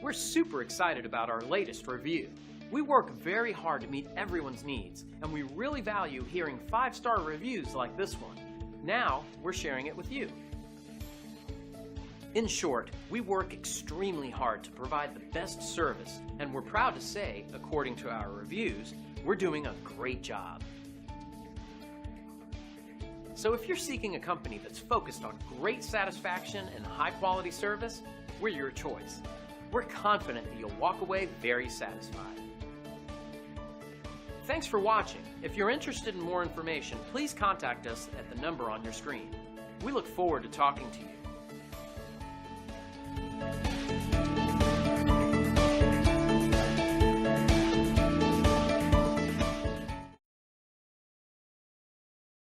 We're super excited about our latest review. We work very hard to meet everyone's needs, and we really value hearing 5-star reviews like this one. Now, we're sharing it with you. In short, we work extremely hard to provide the best service, and we're proud to say, according to our reviews, we're doing a great job. So if you're seeking a company that's focused on great satisfaction and high-quality service, we're your choice. We're confident that you'll walk away very satisfied. Thanks for watching. If you're interested in more information, please contact us at the number on your screen. We look forward to talking to you.